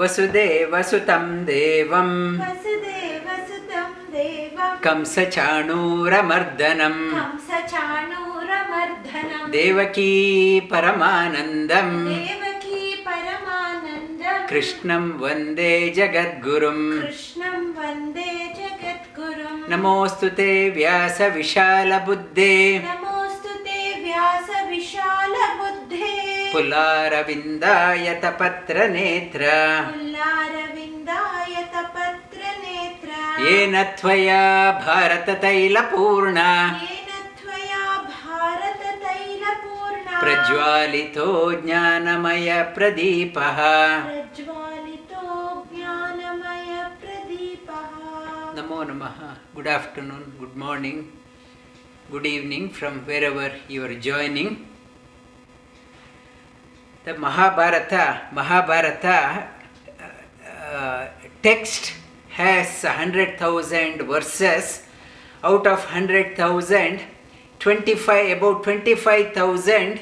वसुदेवसुतं देवं कंसचाणूरमर्दनं देवकी परमानन्दं कृष्णं वन्दे जगद्गुरुं नमोऽस्तु ते व्यासविशालबुद्धे पुल्लारविन्दायतपत्रनेत्र येन त्वया भारततैलपूर्णा प्रज्वालितो ज्ञानमयप्रदीपः नमो नमः. Good afternoon, good morning, good evening from wherever you are joining. The Mahabharata text has 100,000 verses. Out of 100,000, about 25,000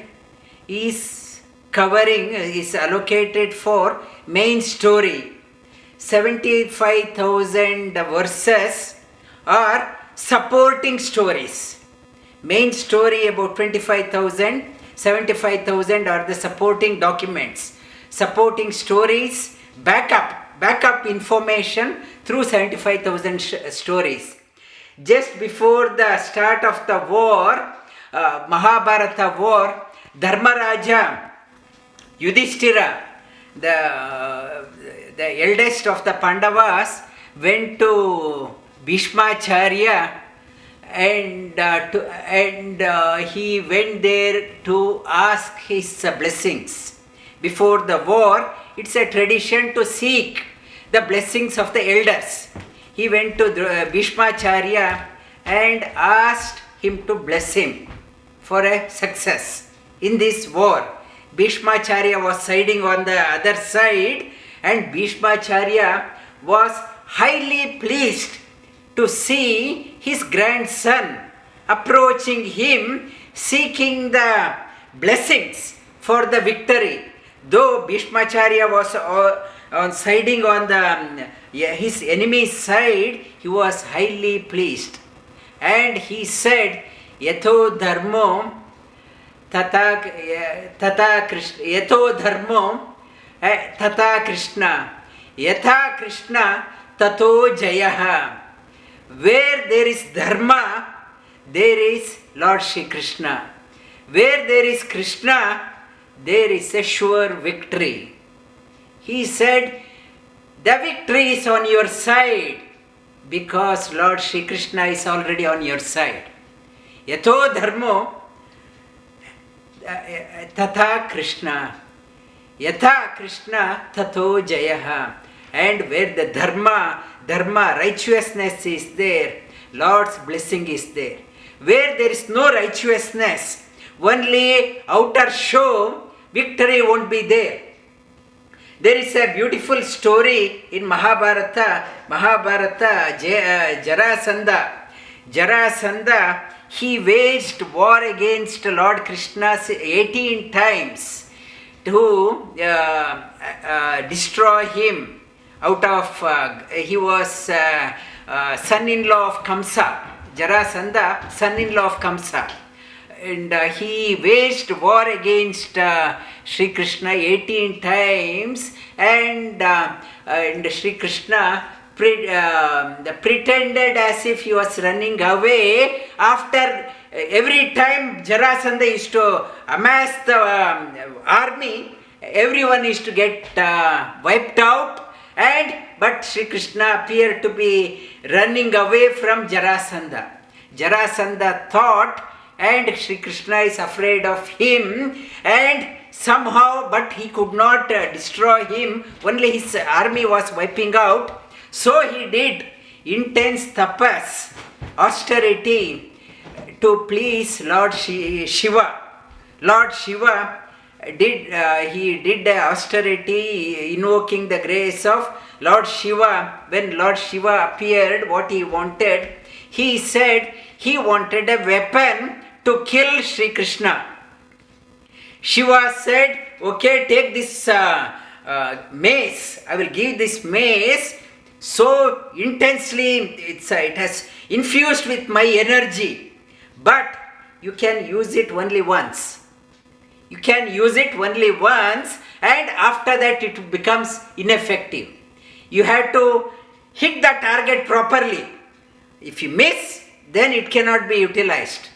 is allocated for main story. 75,000 verses are supporting stories. Main story about 25,000. 75,000 are the supporting documents, supporting stories, backup information through 75,000 stories. Just before the start of the war, Mahabharata war, Dharmaraja, Yudhishthira, the eldest of the Pandavas, went to Bhishmacharya and he went there to ask his blessings. Before the war, it's a tradition to seek the blessings of the elders. He went to Bhishmacharya and asked him to bless him for a success in this war. Bhishmacharya was siding on the other side, and Bhishmacharya was highly pleased to see his grandson approaching him, seeking the blessings for the victory. Though Bhishmacharya was siding on his enemy's side, he was highly pleased. And he said, Yatho dharmo tata Krishna, yatha Krishna tato jayaha. Where there is dharma, there is Lord Shri Krishna. Where there is Krishna, there is a sure victory. He said, the victory is on your side because Lord Shri Krishna is already on your side. Yatho dharmo tata Krishna, yatha Krishna tato jayaha. And where the dharma, righteousness is there, Lord's blessing is there. Where there is no righteousness, only outer show, victory won't be there. There is a beautiful story in Mahabharata, Jarasandha, he waged war against Lord Krishna 18 times to destroy him. He was son-in-law of Kamsa, Jarasandha, son-in-law of Kamsa. And he waged war against Sri Krishna 18 times, and Sri Krishna pretended as if he was running away. After every time Jarasandha used to amass the army, everyone used to get wiped out. But Sri Krishna appeared to be running away from Jarasandha. Jarasandha thought, and Sri Krishna is afraid of him, and somehow, but he could not destroy him, only his army was wiping out. So he did intense tapas, austerity, to please Lord Shiva. Lord Shiva did austerity, invoking the grace of Lord Shiva. When Lord Shiva appeared, what he wanted, he said he wanted a weapon to kill Sri Krishna. Shiva said, okay, take this mace. I will give this mace so intensely, it has infused with my energy. But you can use it only once. You can use it only once, and after that it becomes ineffective. You have to hit the target properly. If you miss, then it cannot be utilized.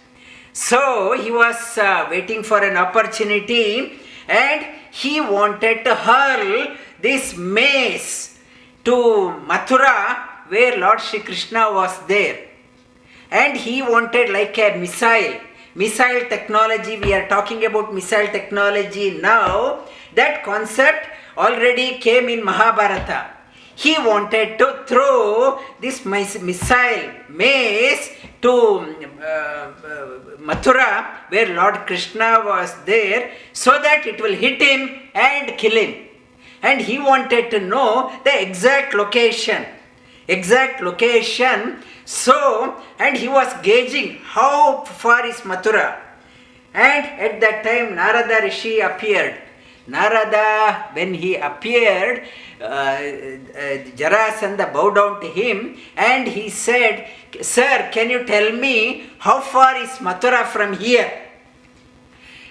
So he was waiting for an opportunity, and he wanted to hurl this mace to Mathura, where Lord Shri Krishna was there. And he wanted like a missile technology. We are talking about missile technology now. That concept already came in Mahabharata. He wanted to throw this missile mace to Mathura, where Lord Krishna was there, so that it will hit him and kill him. And he wanted to know the exact location. So, and he was gauging how far is Mathura. And at that time Narada Rishi appeared. Narada, when he appeared, Jarasandha bowed down to him and he said, "Sir, can you tell me how far is Mathura from here?"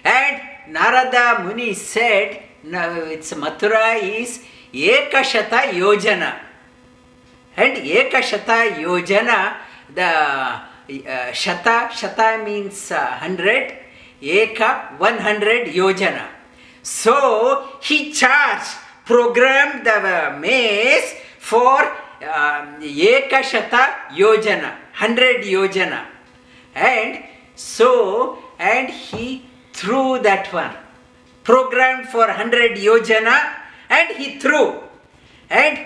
And Narada Muni said, "No, its Mathura is Ekashata Yojana." And Ekashata Yojana, the Shata means 100, Eka 100 Yojana. So he programmed the mace for Ekashata Yojana, 100 Yojana. And he threw that one, programmed for 100 Yojana, and he threw. And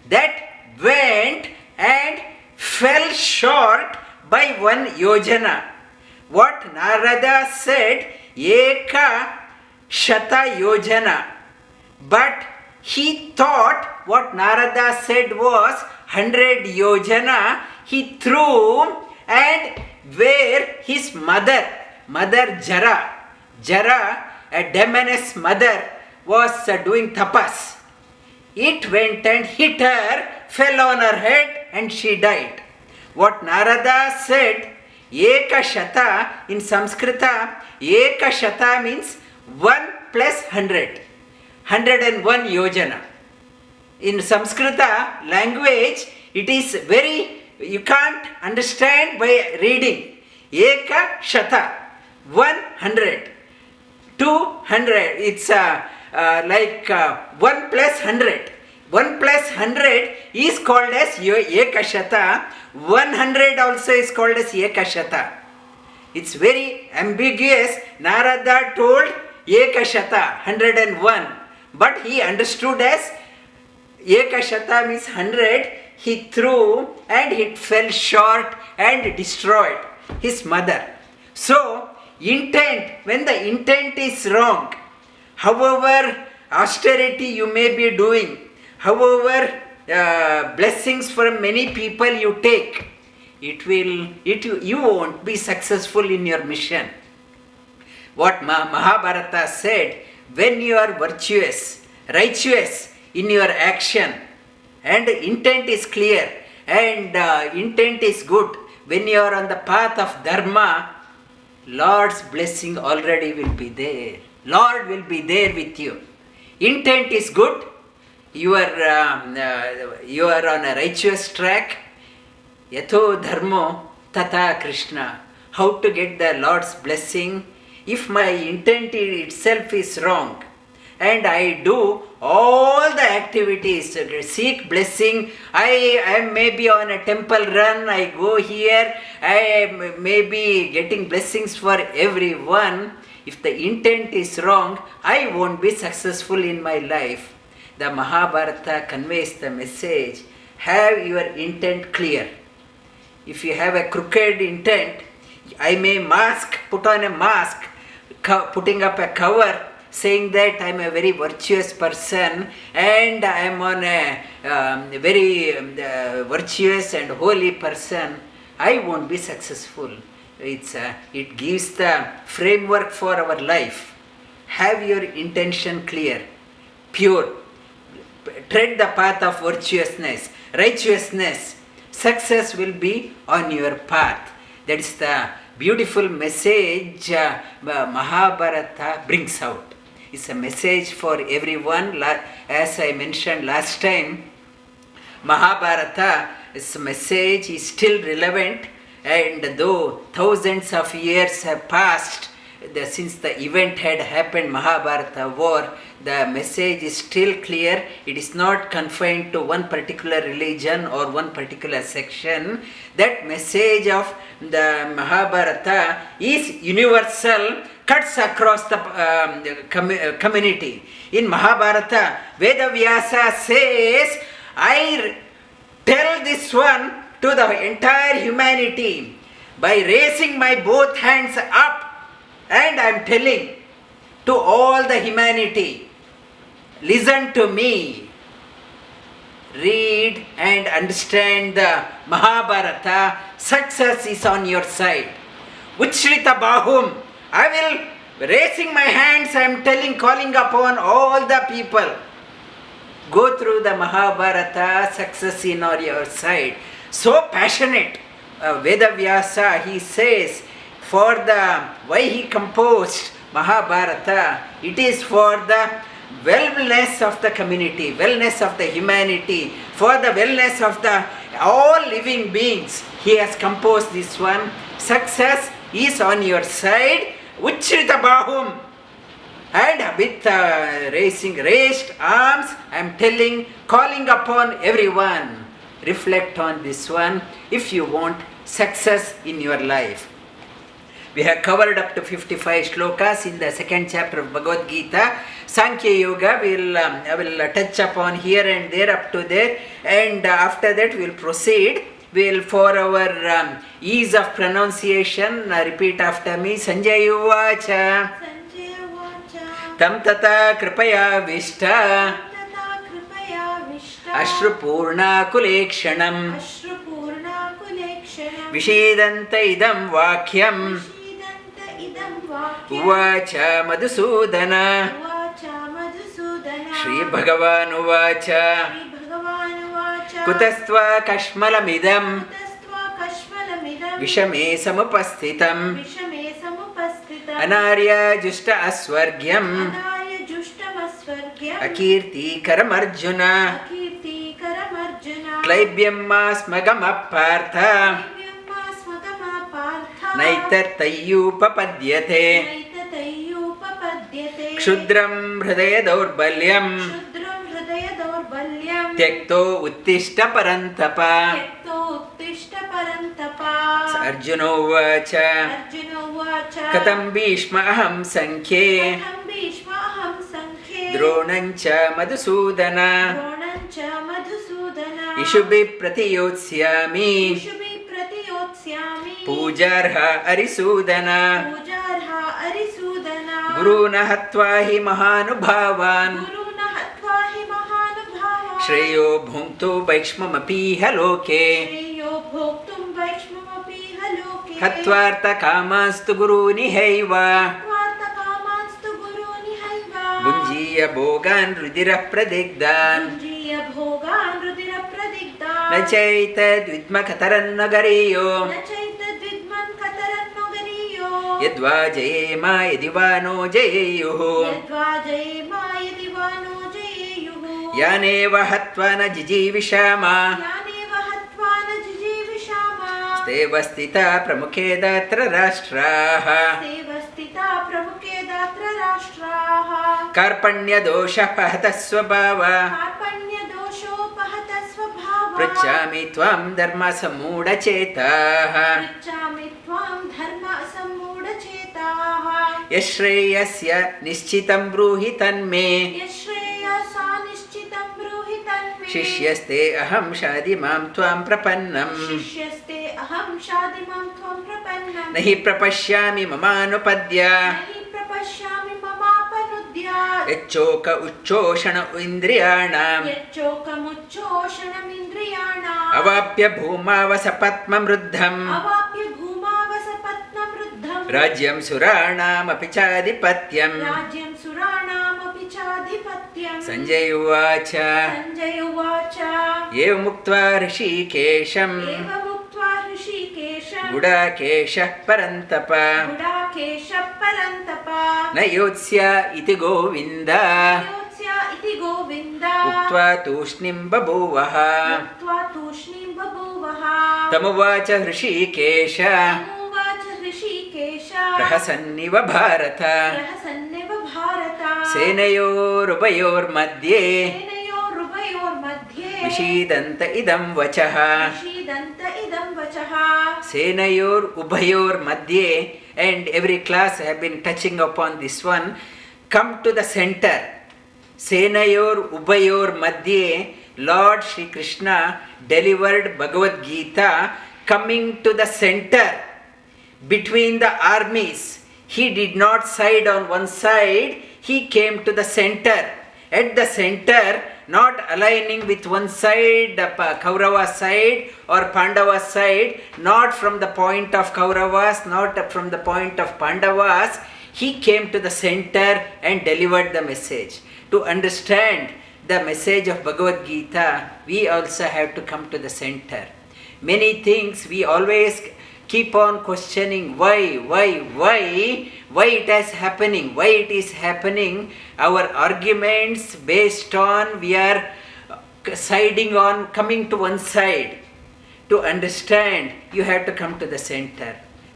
that went and fell short by 1 Yojana. What Narada said, Eka Shata Yojana. But he thought what Narada said was 100 Yojana. He threw, and where his mother Jara, a demoness mother, was doing tapas. It went and hit her, fell on her head, and she died. What Narada said, Eka Shata, in Sanskrita, Eka Shata means 1 plus 100, 101 Yojana. In Sanskrita language, it is you can't understand by reading. Eka Shata, 100, 200, it's like 1 plus 100. 1 plus 100 is called as Ekashata. 100 also is called as Ekashata. It's very ambiguous. Narada told Ekashata, 101. But he understood as Ekashata means 100. He threw and it fell short and destroyed his mother. So, intent, when the intent is wrong, however austerity you may be doing, however blessings from many people you take, you won't be successful in your mission. What Mahabharata said, when you are virtuous, righteous in your action, and intent is clear, and intent is good, when you are on the path of dharma, Lord's blessing already will be there. Lord will be there with you. Intent is good. You are on a righteous track. Yatho dharmo tata Krishna. How to get the Lord's blessing? If my intent itself is wrong, and I do all the activities, seek blessing, I am maybe on a temple run, I go here, I may be getting blessings for everyone. If the intent is wrong, I won't be successful in my life. The Mahabharata conveys the message, have your intent clear. If you have a crooked intent, I may put on a mask, putting up a cover, saying that I am a very virtuous person and I am on a very virtuous and holy person, I won't be successful. It gives the framework for our life. Have your intention clear, pure. tread the path of virtuousness, righteousness, success will be on your path. That is the beautiful message Mahabharata brings out. It's a message for everyone. As I mentioned last time, Mahabharata's message is still relevant, and though thousands of years have passed since the event had happened, Mahabharata war, the message is still clear. It is not confined to one particular religion or one particular section. That message of the Mahabharata is universal, cuts across the community. In Mahabharata, Vedavyasa says, I tell this one to the entire humanity by raising my both hands up, and I am telling to all the humanity, listen to me. Read and understand the Mahabharata. Success is on your side. Vṛiṣhṭo, I will, raising my hands, I am telling, calling upon all the people. Go through the Mahabharata, success is on your side. So passionate. Vedavyasa, he says, why he composed Mahabharata, it is for the wellness of the community, wellness of the humanity, for the wellness of the all living beings. He has composed this one. Success is on your side. Vṛiṣhṭo. And with raised arms, I am telling, calling upon everyone. Reflect on this one if you want success in your life. We have covered up to 55 shlokas in the second chapter of Bhagavad Geeta. Sankhya Yoga I will touch upon here and there up to there, and after that we will proceed. We will, for our ease of pronunciation, repeat after me. Sanjaya Uvacha Tam tata kripaya vishta Ashrupurna kulekshanam Vishedanta idam vakyam Uvacha Madhusudana. Shri Bhagavan Uvacha Kutastva kashmalamidam Vishame samupasthitam Anarya jushta asvargyam Akirti karamarjuna Klaibyam masmagam apartha Naitatayupapadyate Kshudram hridaya daurbalyam Tyakto uttishta parantapa. Arjuno vacha Katam bhishma aham sankhye Dronancha madhusudana Ishubhi pratiyotsyami Pujarha arisudana Guruna hatva hi mahanubhavan Shreyo bhunkto vaikshmamapi haloke Hatvarta kamastu guruni haiva Bunjiya bhogan rudira pradigdan Nachaita dvidma kataran nagariyo Yadva jayema yadivano jayeyuhu Yaneva hatvana jijivishama Stevastita pramukhe datra rashtraha Karpanya dosha pahata svabhava Pruchami tvam dharma samuda chetaha Yashreyasya nishchitam bruhi tanme Shishyaste aham shadimam tvam prapannam Nahi prapashyami mamanupadya Yachoka uchchoshana indriyanam Avapya bhumavasapatmam ruddham Rajyam suranam apichadipatyam Sanjay ಉವಾಚ ಏವಮುಕ್ತ್ವಾ ಋಷಿಕೇಶಂ ಗುಡಾಕೇಶಃ ಪರಂತಪ ನ ಯೋತ್ಸ್ಯ ಇತಿ ಗೋವಿಂದ ಉಕ್ತ್ವಾ ತೂಷ್ಣೀಂ ಬಭೂವಃ ತಮುವಾಚ ಹೃಷೀಕೇಶ ಪ್ರಹಸನ್ನಿವ ಭಾರತ ಸೇನಯೋರುಭಯೋರ್ಮಧ್ಯೆ ವಿಷೀದಂತ ಇದಂ ವಚಃ ಸೇನಯೋರ್ ubhayor madhye, and every class have been touching upon this one. Come to the center. Senayor ubhayor madhye, Lord Shri Krishna delivered Bhagavad Geeta coming to the center between the armies. He did not side on one side, he came to the center. At the center, not aligning with one side, the Kaurava side or Pandava side, not from the point of Kauravas, not from the point of Pandavas, he came to the center and delivered the message. To understand the message of Bhagavad Geeta, we also have to come to the center. Many things we always keep on questioning why it is happening. Our arguments based on we are siding on coming to one side. To understand, you have to come to the center.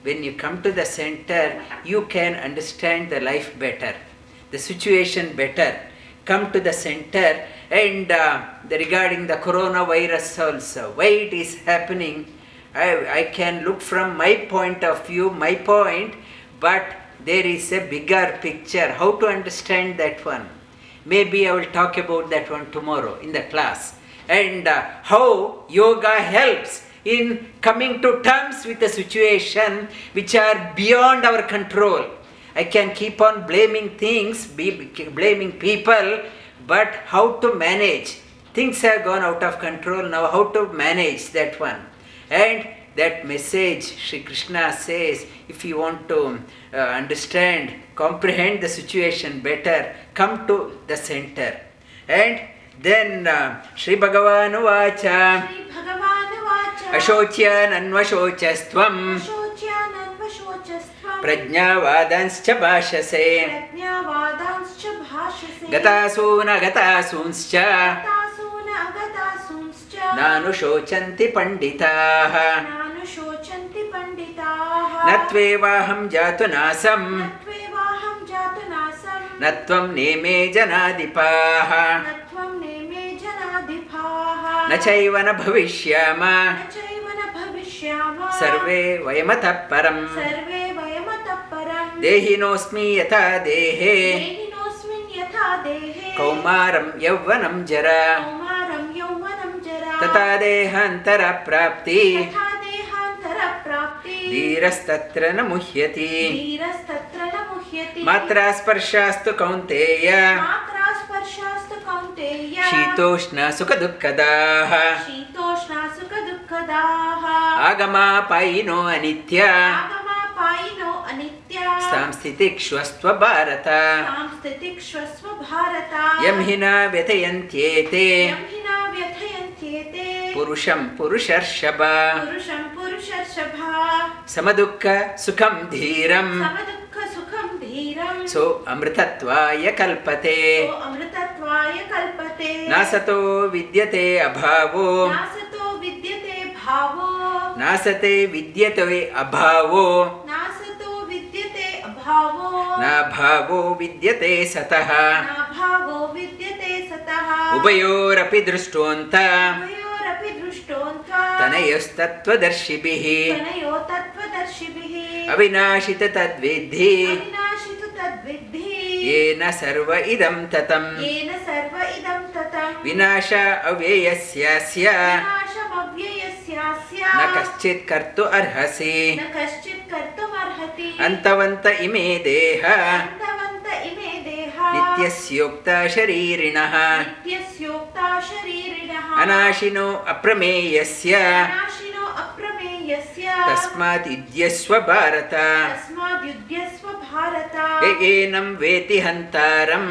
When you come to the center, you can understand the life better, the situation better. Come to the center, and regarding the coronavirus also, why it is happening, I can look from my point of view, my point, but there is a bigger picture. How to understand that one? Maybe I will talk about that one tomorrow in the class. And how yoga helps in coming to terms with the situation which are beyond our control. I can keep on blaming things, blaming people, but how to manage? Things have gone out of control now. How to manage that one? And that message, Shri Krishna says, if you want to understand, comprehend the situation better, come to the center. And then Shri Bhagavan Vacha Ashocyananvashocastvam Prajñāvādanscha bhāshase Gatāsūna gatāsūnscha Nānushochanti panditaः Natvevāham jātu nāsam Natvam neme janādipāः Nachaiva na bhavishyāma Sarve vayamatah param Dehinosmi yatha dehe Kaumaram yavvanam jara Tata dehāntara prāpti dhīraṁ na muhyati Matra sparshāstu kaunteya Shītośna sukha-dukkhadah Agama payino anitya Samstitikshvasva bharata Yamhina vyathayantyete puruṣhaṁ puruṣharṣhabha sama-duḥkha-sukhaṁ dhīraṁ so mṛitatvāya kalpate nāsato vidyate abhāvo nāsate vidyate abhāvo nābhāvo vidyate sataḥ ubhayorapi dṛiṣhṭo stvanayos tattva-darśhibhiḥ avināśhi tadviddhi yena idaṁ tatam vināśha avyayasyāsya na kaśhchit kartu arhasi antavanta ime dehā nityasyoktāḥ sharirinaḥ avināśhino aprameyasyā tasmāt yudyasva bharata yenam veti hantaram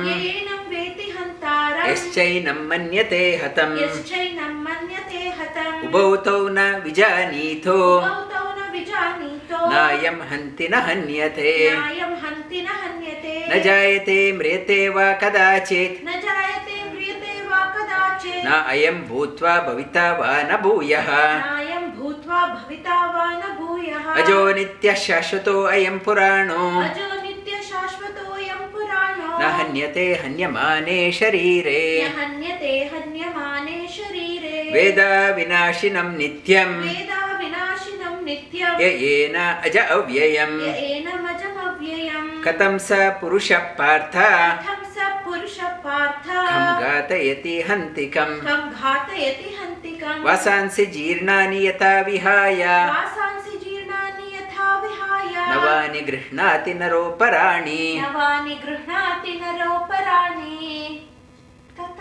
भोक्तारं यश्चैनं मन्यते हतम् यश्चैनं मन्यते हतम् उभौ तौ न विजानीतो उभौ तौ न विजानीतो नायं हन्ति न हन्यते नायं हन्ति न हन्यते न जायते म्रियते वा कदाचित् न जायते म्रियते वा कदाचित् न अयं भूत्वा भविता वा न भूयः नायं भूत्वा भविता वा न भूयः अजो नित्यः शाश्वतो अयं पुराणो अजो नित्य शाश्वतोऽयं पुराणो न हन्यते हन्यमाने शरीरे न हन्यते हन्यमाने शरीरे वेदाविनाशिनं नित्यं वेदाविनाशिनं नित्यं येन अज अव्ययम् येनमजमव्ययम् कथं स पुरुषः पार्थ कथं स पुरुषः पार्थ कं घातयति हन्तिकम् कं घातयति हन्तिकम् वासांसि जीर्णानि यथा विहाय वासांसि जीर्णानि यथा विहाय नवानि गृह्णाति नरोपराणि नवानि गृह्णाति नरोपराणि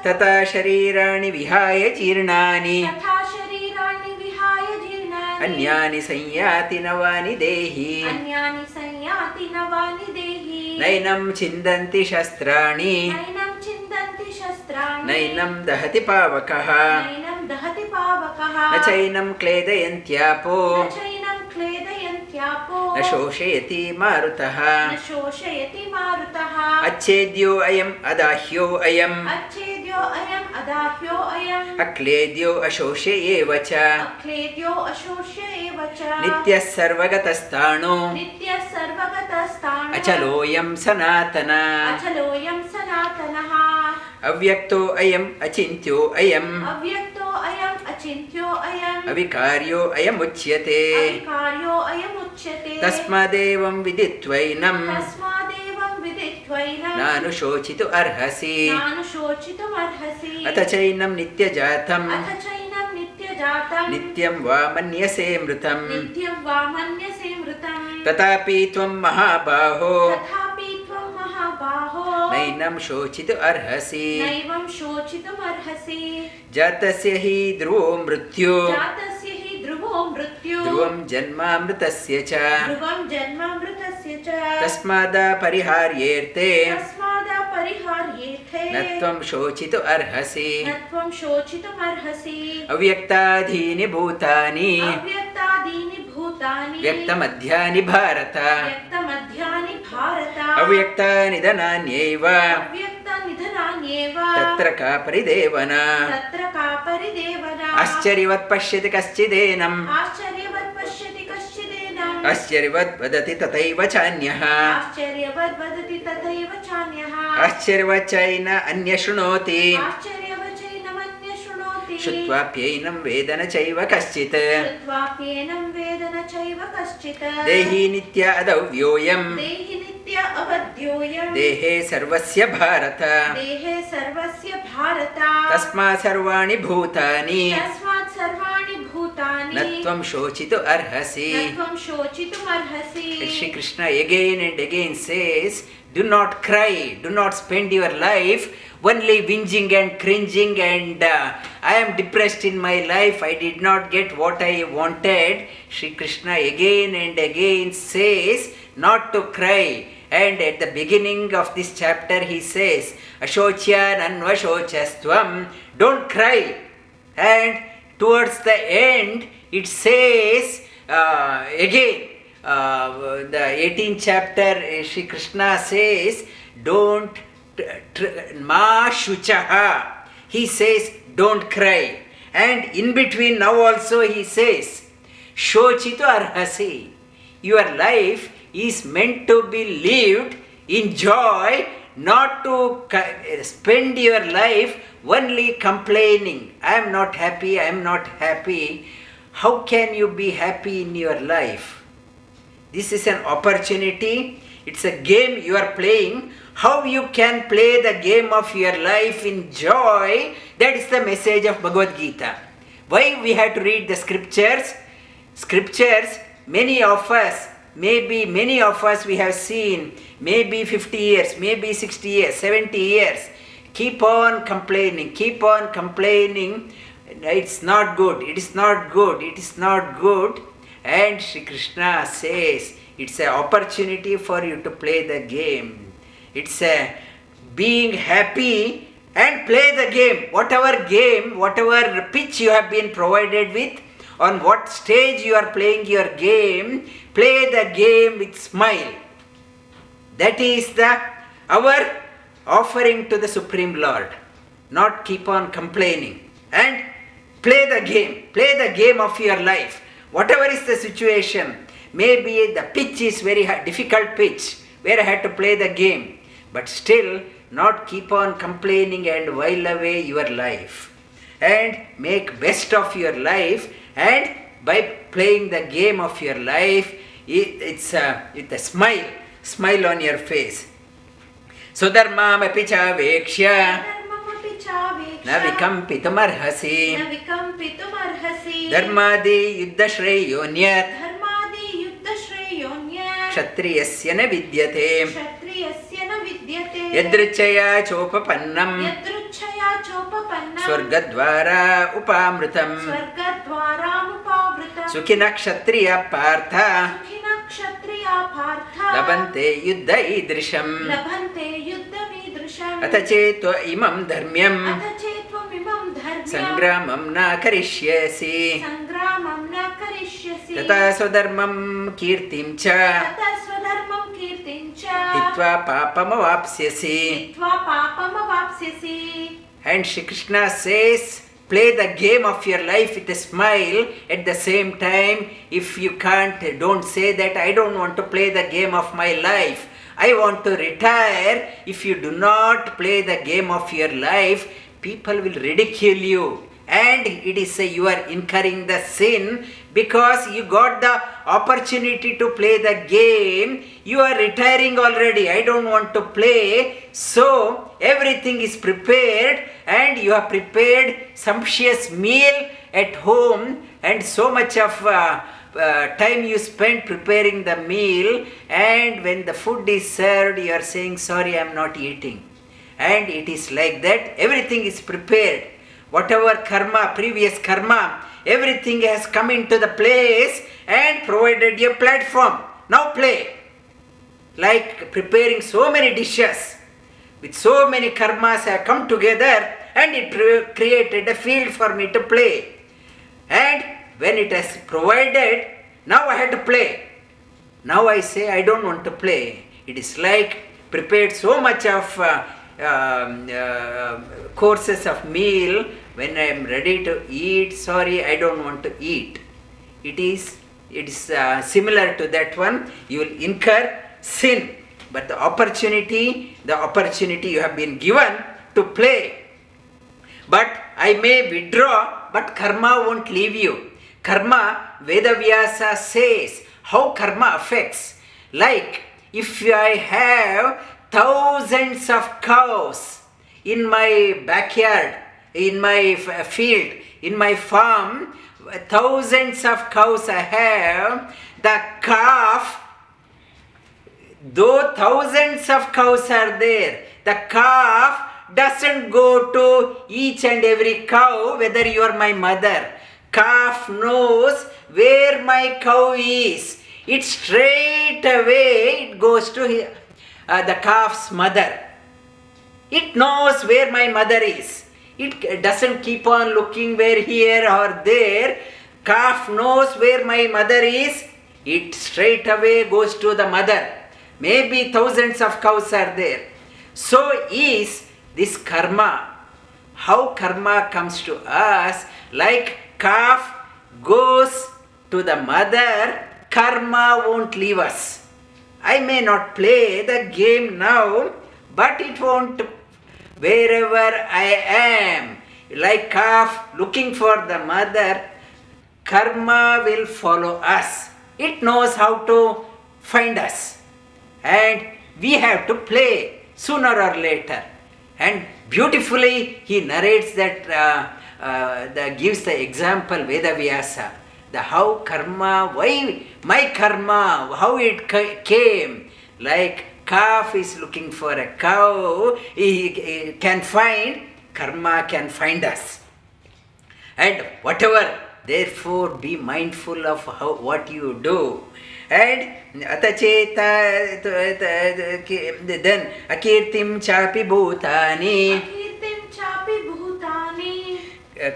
तथा शरीराणि विहाय जीर्णानि तथा शरीराणि विहाय जीर्णानि अन्यानि संयाति नवानि देहि अन्यानि संयाति नवानि देहि नैनं छिन्दन्ति शस्त्राणि नैनं छिन्दन्ति शस्त्राणि नैनं दहति पावकः नैनं दहति पावकः न चैनं क्लेदयन्त्यापो न चैनं क्लेदयन्त्यापो न शोषयति मारुतः न शोषयति मारुतः अच्छेद्यो अयम् अदाह्यो अयम् अच्छेद्यो अयम् अदाह्यो अयम् अक्लेद्यो अशोष्य एव च अक्लेद्यो अशोष्य एव च नित्यः सर्वगतस्थाणो नित्यः सर्वगतस्थाणो अचलोऽयं सनातनः अचलोऽयं सनातनः अव्यक्तो अयम् अचिन्त्यो अयम् अव्यक्तो अयम् अचिन्त्यो अयम् अविकार्यो अयमुच्यते अविकार्यो अयमुच्यते तस्मादेवं विदित्वैनं तस्मादेवं विदित्वैनं नानुशोचितु अर्हसि नानुशोचितुमर्हसि अथ चैनं नित्यजातम् अथ चैनं नित्यजातं नित्यं वा मन्यसे मृतम् नित्यं वा मन्यसे मृतम् तथापि त्वं महाबाहो तथापि त्वं महाबाहो नैनं शोचितु अर्हसि नैवं शोचितुमर्हसि जातस्य हि ध्रुवो मृत्यु जातस्य हि ध्रुवो मृत्यु ध्रुवं जन्मामृतस्य च ध्रुवं जन्मामृतस्य च तस्मादपरिहार्येऽर्थे तस्मादपरिहार्येऽर्थे न त्वं शोचितु अर्हसि न त्वं शोचितुमर्हसि अव्यक्ताधीनि भूतानि अव्यक्तादीनि भूतानि व्यक्तमध्यानि भारत व्यक्तमध्यानि भारत अव्यक्तानिधनान्यैव अव्यक्तनिधनान्येव तत्र का परिदेवना तत्र का परिदेवना आश्चर्यवत् पश्यति कश्चिदेनम् आश्चर्यवत् पश्यति कश्चिदेनम् आश्चर्यवत् वदति तथैव चान्यः आश्चर्यवद् वदति तथैव चान्यः आश्चर्यवच्चैन अन्य शृणोति आश्चर्यवचैनमन्य शृणोति श्रुत्वाप्यैनं वेद न चैव कश्चित् श्रुत्वाप्येनं वेद न चैव कश्चित् देहि नित्य अदव्योऽयम् देहि नित्य अवध्योऽयम् देहे सर्वस्य भारत देहे सर्वस्य भारत तस्मात् सर्वाणि भूतानि तस्मात् सर्वाणि भूतानि न त्वं शोचितु अर्हसि न त्वं शोचितुमर्हसि Shri Krishna again and again says, do not cry, do not spend your life only whinging and cringing and I am depressed in my life, I did not get what I wanted. Shri Krishna again and again says not to cry. And at the beginning of this chapter he says, Ashocyan anvashocastvam, don't cry. And towards the end it says again, the 18th chapter, Shri Krishna says, don't ma shuchaha. He says, don't cry. And in between now also he says, shochitu arhasi. Your life is meant to be lived in joy, not to spend your life only complaining. I am not happy, I am not happy. How can you be happy in your life? This is an opportunity. It's a game you are playing. How you can play the game of your life in joy? That is the message of Bhagavad Geeta. Why we have to read the scriptures? Scriptures, many of us we have seen, maybe 50 years, maybe 60 years, 70 years. Keep on complaining. It's not good, it is not good, it is not good. And Shri Krishna says, it's an opportunity for you to play the game. It's a being happy and play the game, whatever pitch you have been provided with, on what stage you are playing your game, play the game with smile. That is our offering to the Supreme Lord. Not keep on complaining. And play the game of your life. Whatever is the situation, maybe the pitch is very difficult pitch, where I had to play the game. But still, not keep on complaining and while away your life. And make best of your life, and by playing the game of your life, it's with a smile on your face. Sudharmamapi chavekshya na vikampitum-arhasi dharmadi yuddha-shreyonyat kshatriyasya na vidyate yadrichaya chopapannam swargadvara upamritam sukhina kshatriya partha labhante yuddha idrisham atachetva imam dharmyam sangramam na karishyasi tata swadharmam kirtim cha hitva papamavapsyasi. And Shri Krishna says, play the game of your life with a smile. At the same time, if you can't, don't say that I don't want to play the game of my life, I want to retire. If you do not play the game of your life, people will ridicule you. And it is you are incurring the sin because you got the opportunity to play the game. You are retiring already. I don't want to play. So everything is prepared, and you have prepared sumptuous meal at home, and so much of time you spent preparing the meal, and when the food is served, you are saying, sorry, I am not eating. And it is like that. Everything is prepared. Whatever karma, previous karma, everything has come into the place and provided a platform. Now play. Like preparing so many dishes, with so many karmas have come together, and it created a field for me to play. And when it has provided, now I had to play. Now I say I don't want to play. It is like prepared so much of courses of meal. When I am ready to eat, sorry, I don't want to eat. It is similar to that one. You will incur sin. But the opportunity you have been given to play. But I may withdraw, but karma won't leave you. Karma, Vedavyasa says, how karma affects. Like, if I have thousands of cows in my backyard, in my field, in my farm, thousands of cows I have, the calf, though thousands of cows are there, the calf doesn't go to each and every cow whether you are my mother. Calf knows where my cow is. It straight away it goes to the calf's mother. It knows where my mother is. It doesn't keep on looking where here or there. Calf knows where my mother is. It straight away goes to the mother. Maybe thousands of cows are there. So is this karma. How karma comes to us, like calf goes to the mother, karma won't leave us. I may not play the game now, but it won't. Wherever I am, like calf looking for the mother, karma will follow us. It knows how to find us. And we have to play sooner or later. And beautifully he narrates that, gives the example, Vedavyasa, the how karma, why my karma, how it came. Like calf is looking for a cow, he can find, karma can find us. And whatever, therefore be mindful of what you do. And atacheta, then akirtim chapi bhutani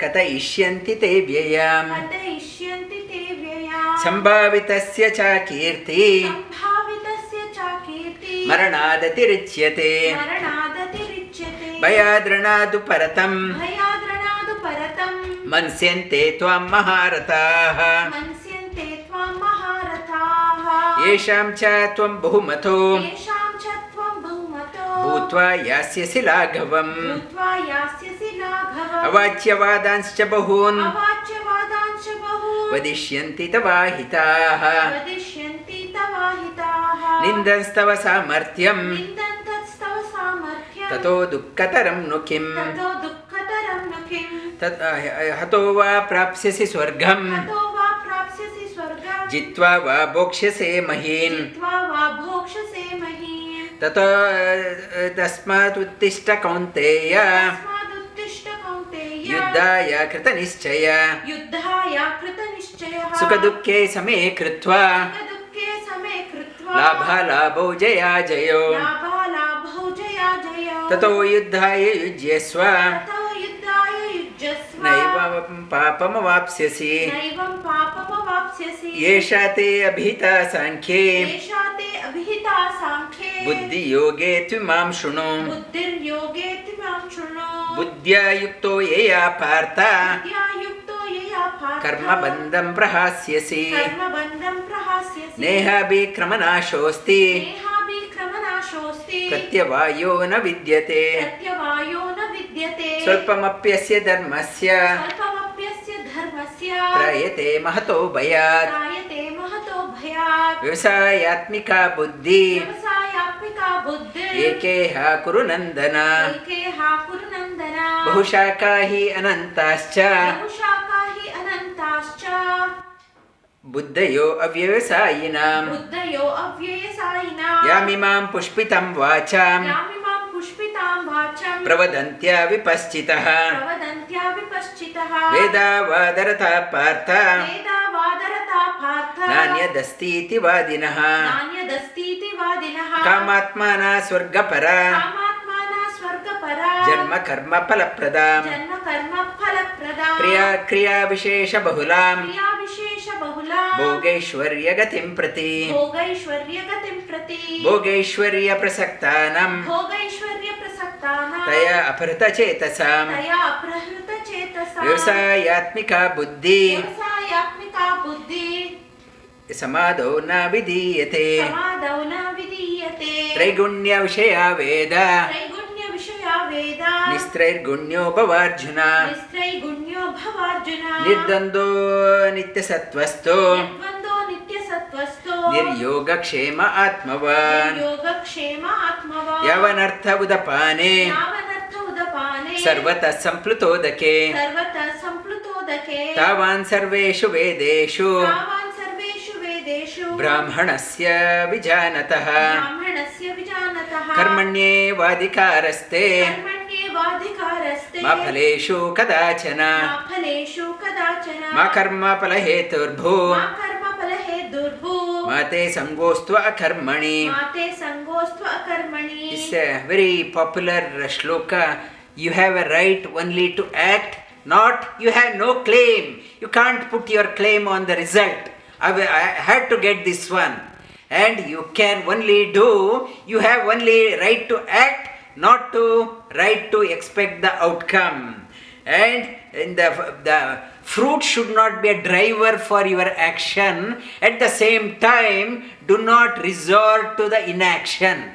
कथयिष्यन्ति ते व्ययम् कथयिष्यन्ति ते व्ययाम् सम्भावितस्य च कीर्ति सम्भावितस्य च कीर्ति मरणादतिरिच्यते मरणादतिरिच्यते भयाद्रणादु परतम् भयाद्रणादु परतम् मन्स्यन्ते त्वां महारथाः मन्स्यन्ते त्वां महारथाः येषां च त्वं बहुमतो येषां च त्वं बहुमतो भूत्वा यास्यसि लाघवम् भूत्वा यास्यसि लाघवम् अवाच्यवादांश्च बहून् अवाच्यवादांश्च बहून् वदिष्यन्ति तवाहिताः वदिष्यन्ति तवाहिताः निन्दंस्तव सामर्थ्यम् निन्दन्तस्तव सामर्थ्यम् ततो दुःखतरं नु किम् ततो दुःखतरं नु किम् हतो वा प्राप्स्यसि स्वर्गम् हतो वा प्राप्स्यसि स्वर्गम् जित्वा वा भोक्ष्यसे महीन् जित्वा वा भोक्ष्यसे महीम् ततो तस्मात् उत्तिष्ठ कौन्तेय तस्मादुत्तिष्ठ कौन्तेय युद्धाय कृतनिश्चय युद्धाय कृतनिश्चयः सुखदुःखे समे कृत्वा सुखदुःखे समे कृत्वा लाभालाभौ जयाजयो लाभालाभौ जयाजयो ततो युद्धाय युज्यस्व ततो युद्धाय युज्यस्व नैवं पापमवाप्स्यसि नैवं पापमवाप्स्यसि एषा ते अभिहिता साङ्ख्ये एषा ते अभिहिता साङ्ख्ये बुद्धियोगे त्विमां शृणु बुद्धिर्योगे त्विमां शृणु बुद्ध्या युक्तो यया पार्थ विद्या युक्तो यया पार्थ कर्मबन्धं प्रहास्यसि कर्मबन्धं प्रहास्यसि नेहाभिक्रमनाशोऽस्ति नेहाभिक्रमनाशोऽस्ति प्रत्यवायो न विद्यते प्रत्यवायो न विद्यते स्वल्पमप्यस्य धर्मस्य स्वल्पमप्यस्य धर्मस्य त्रायते महतो भयात् त्रायते महतो भयात् व्यवसायात्मिका बुद्धि व्यवसायात्मिका बुद्धिः एकेह कुरु नन्दन एकेह कुरु नन्दन बहुशाखा हि अनन्ताश्च बहुशाखा हि अनन्ताश्च बुद्धयो अव्यवसायिनां बुद्धयो अव्ययसायिनां यामिमां पुष्पितं वाचां यामिमां पुष्पितां वाचं प्रवदन्त्या विपश्चितः प्रवदन्त्या विपश्चितः वेदावादरता पार्थ वेदावादरता पार्थ नान्यदस्तीति वादिनः नान्यदस्तीति वादिनः कामात्माना स्वर्गपरा कामात्माना स्वर्गपरा जन्म कर्म फलप्रदां जन्म कर्म फलप्रदा क्रिया विशेष बहुलां क्रिया विशेष बहुला भोगैश्वर्यगतिं प्रति भोगैश्वर्यगतिं प्रति भोगैश्वर्य प्रसक्तानां भोगैश्वर्य प्रसक्तानां तया अपहृतचेतसां तया अपहृतचेतसां व्यवसायात्मिका बुद्धि व्यवसायात्मिका बुद्धि समादौ न विधीयते समादौ न विधीयते त्रैगुण्य विषया वेद त्रैगुण्य विषया वेद निस्त्रैर्गुण्यो भवार्जुन निस्त्रैगुण्यो भवार्जुन निर्द्वन्द्वो नित्यसत्त्वस्थो निर्द्वन्द्वो नित्यसत्त्वस्थो निर्योगक्षेम आत्मवान् योगक्षेम आत्मवान् यावनर्थ उदपाने यावनर्थ उदपाने सर्वतः सम्प्लुतोदके सर्वतः सम्प्लुतोदके तावान् सर्वेषु वेदेषु तावान् सर्वेषु वेदेषु ब्राह्मणस्य विजानतः ब्राह्मणस्य विजानतः कर्मण्येवाधिकारस्ते कर्मण्येवाधिकारस्ते मा फलेषु कदाचन मा फलेषु कदाचन मा कर्मफलहेतुर्भू मा कर्मफलहेतुर्भू मा ते सङ्गोऽस्त्व अकर्मणि. मा ते सङ्गोऽस्त्व अकर्मणि. It's a very popular shloka. You have a right only to act, not you have no claim. You can't put your claim on the result. I had to get this one. And you can only do, you have only right to act, not to right to expect the outcome. And the fruit should not be a driver for your action. At the same time, do not resort to the inaction.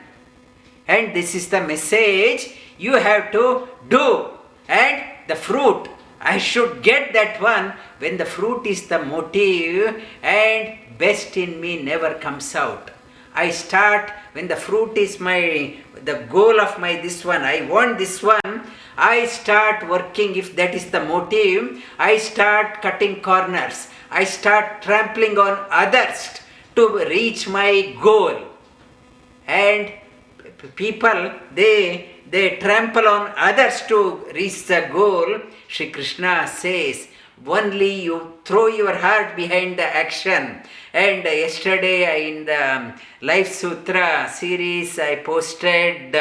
And this is the message you have to do. And the fruit, I should get that one. When the fruit is the motive and best in me never comes out. I start, when the fruit is the goal of my this one, I want this one, I start working. If that is the motive, I start cutting corners. I start trampling on others to reach my goal. And people, they trample on others to reach the goal. Shri Krishna says, only you throw your heart behind the action. And yesterday in the Life Sutra series, I posted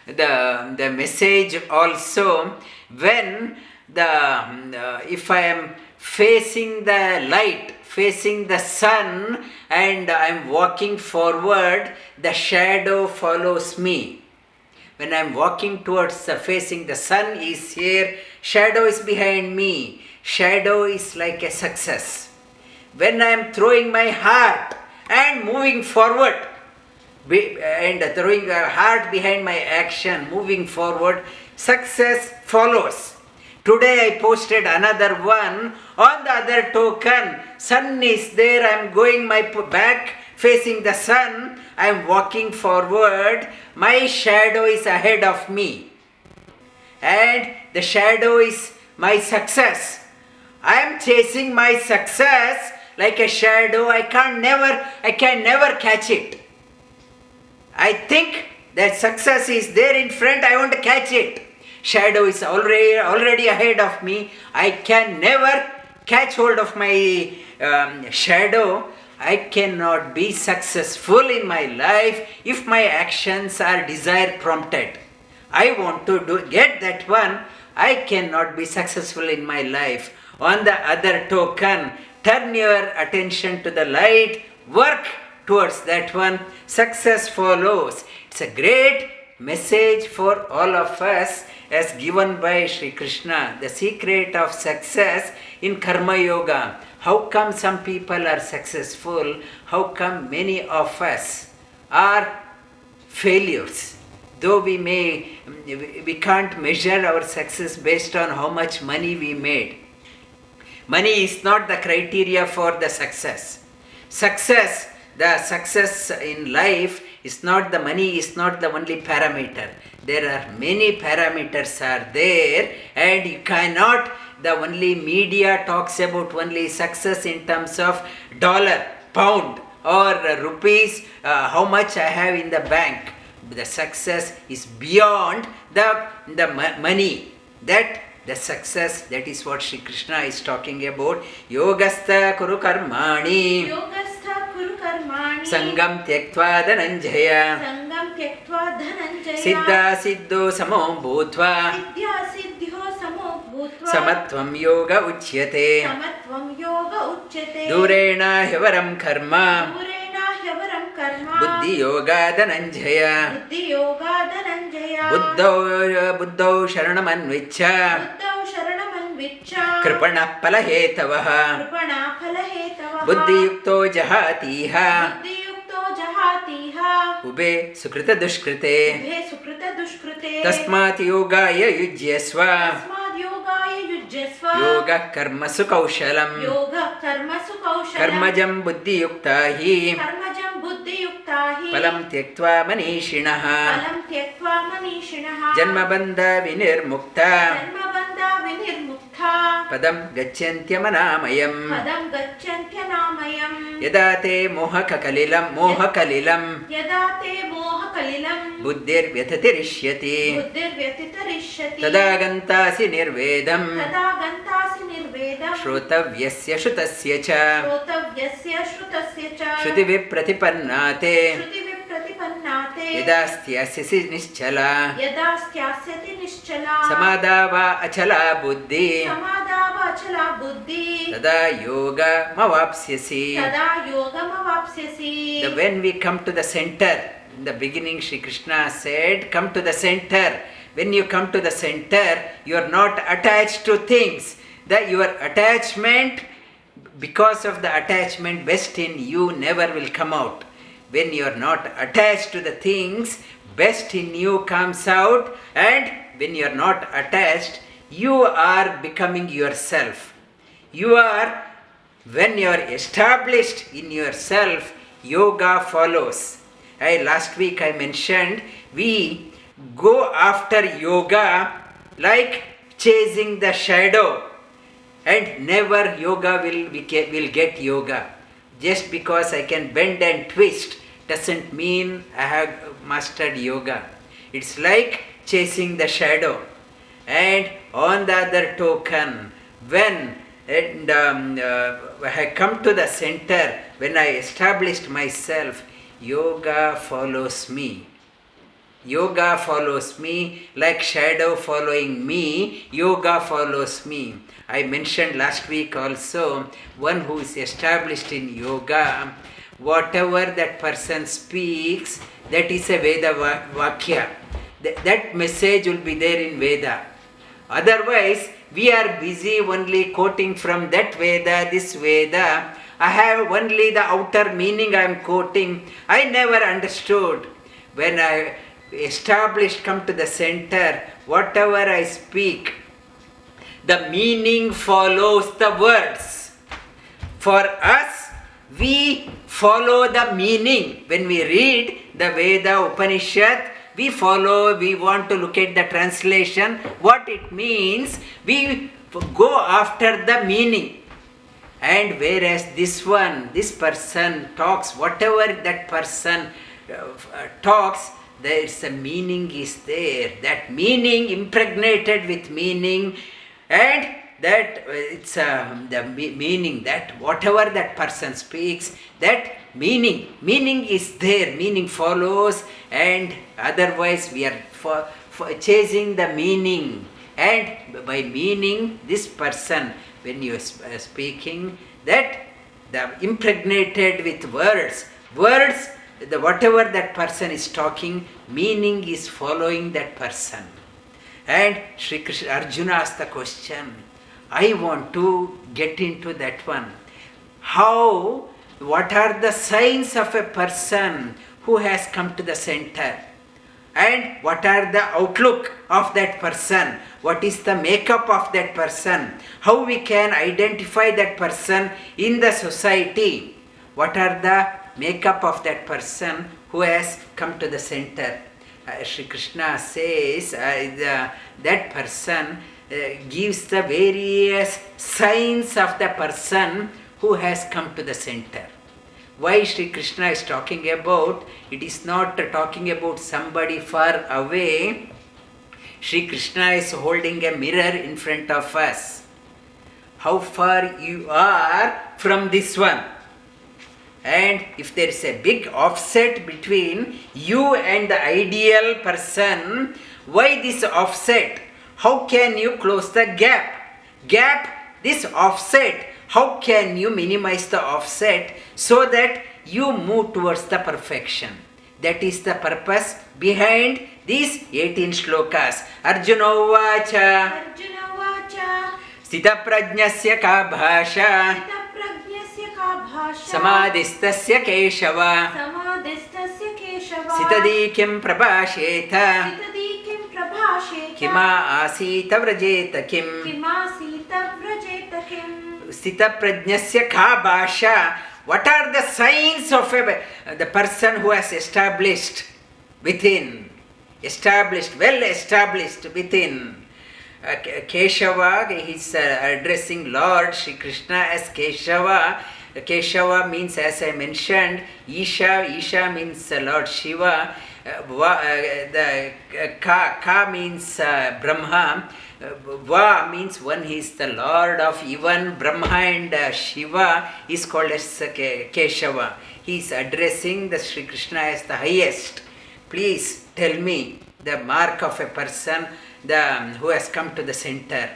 the message also. When if I am facing the light, facing the sun, and I am walking forward, the shadow follows me. When I am walking towards facing the sun is here, shadow is behind me. Shadow is like a success. When I am throwing my heart and moving forward, and throwing the heart behind my action, moving forward, success follows. Today I posted another one. On the other token, sun is there, I am going my back facing the sun, I am walking forward, my shadow is ahead of me. And the shadow is my success. I am chasing my success like a shadow, I can never catch it. I think that success is there in front, I want to catch it. Shadow is already ahead of me. I can never catch hold of my shadow. I cannot be successful in my life if my actions are desire prompted. I want to get that one. I cannot be successful in my life. On the other token, turn your attention to the light, work towards that one, success follows. It's a great message for all of us as given by Sri Krishna, the secret of success in Karma Yoga. How come some people are successful? How come many of us are failures? Though we can't measure our success based on how much money we made. Money is not the criteria for the success. The success in life is not the money, is not the only parameter. There are many parameters are there, and you cannot, the only media talks about only success in terms of dollar, pound or rupees, how much I have in the bank. The success is beyond the money. That the success, that is what Sri Krishna is talking about. Yogastha kuru karmani. Sangam tyaktva dhananjaya. Siddha siddho samo bhutva. Samatvam yoga uchyate. Durena hyavaram karma. Buddhi yoga dhananjaya. Buddhau sharanamanvicha. Kripana palahetavaha. Buddhi yukto jahatiha. Ube sukrita dushkrite. Tasmat yogaya yujyasva. Yoga karma sukhaṁ. Karmajam buddhi yuktahi. Palam tyaktva manishinaha. Janma bandha vinirmukta. Padam gacchantya-manamayam. Yedate moha-kalilam. Buddhir vyathayantyete. Tadagantasi nirvedam. Shrotavyasya shrutasya cha. Shruti vipratipannate. Yadastyasya nischala. Samadava achala buddhi. Tada yoga mavapsyasi. When we come to the center, in the beginning Sri Krishna said, come to the center. When you come to the center, you are not attached to things. Your attachment, because of the attachment best in you never will come out. When you are not attached to the things, best in you comes out, and when you are not attached, you are becoming yourself. When you are established in yourself, yoga follows. Last week I mentioned, we go after yoga like chasing the shadow, and never yoga will get yoga. Just because I can bend and twist doesn't mean I have mastered yoga. It's like chasing the shadow. And on the other token, when I come to the center, when I established myself, yoga follows me. Yoga follows me like shadow following me. Yoga follows me. I mentioned last week also, one who is established in yoga, whatever that person speaks, that is a Veda Vakya. That message will be there in Veda. Otherwise, we are busy only quoting from that Veda, this Veda. I have only the outer meaning I am quoting. I never understood. When I established, come to the center, whatever I speak, the meaning follows the words. For us, we follow the meaning. When we read the Veda Upanishad, we follow, we want to look at the translation, what it means, we go after the meaning. And whereas this person talks, whatever that person talks, there is a meaning is there. That meaning impregnated with meaning, and that it's the meaning that whatever that person speaks, that meaning is there, meaning follows, and otherwise we are for chasing the meaning. And by meaning, this person, when you are speaking, that the impregnated with words, the whatever that person is talking, meaning is following that person. And Sri Krishna, Arjuna asked the question, I want to get into that one. What are the signs of a person who has come to the center? And what are the outlook of that person? What is the makeup of that person? How we can identify that person in the society? What are the makeup of that person who has come to the center? Sri Krishna says that person gives the various signs of the person who has come to the center. Why Sri Krishna is talking about, it is not talking about somebody far away. Sri Krishna is holding a mirror in front of us. How far you are from this one. And if there is a big offset between you and the ideal person, why this offset? How can you close the gap? This offset, how can you minimize the offset so that you move towards the perfection? That is the purpose behind these 18 shlokas. Arjuna Vacha Sthita Prajnasya ka bhasha Samadhistasya Keshava Sitadikim Prabhasheta Kima Asita Vrajeta Kim Sthita Prajnasya ka bhasha. What are the signs of the person who has established within? Well established within. Keshava, he is addressing Lord Shri Krishna as Keshava. Keshava means, as I mentioned, Isha means Lord Shiva. The Ka means Brahma. Va means one, he is the Lord of even Brahma and Shiva is called as Keshava. He is addressing the Sri Krishna as the highest. Please tell me the mark of a person who has come to the center.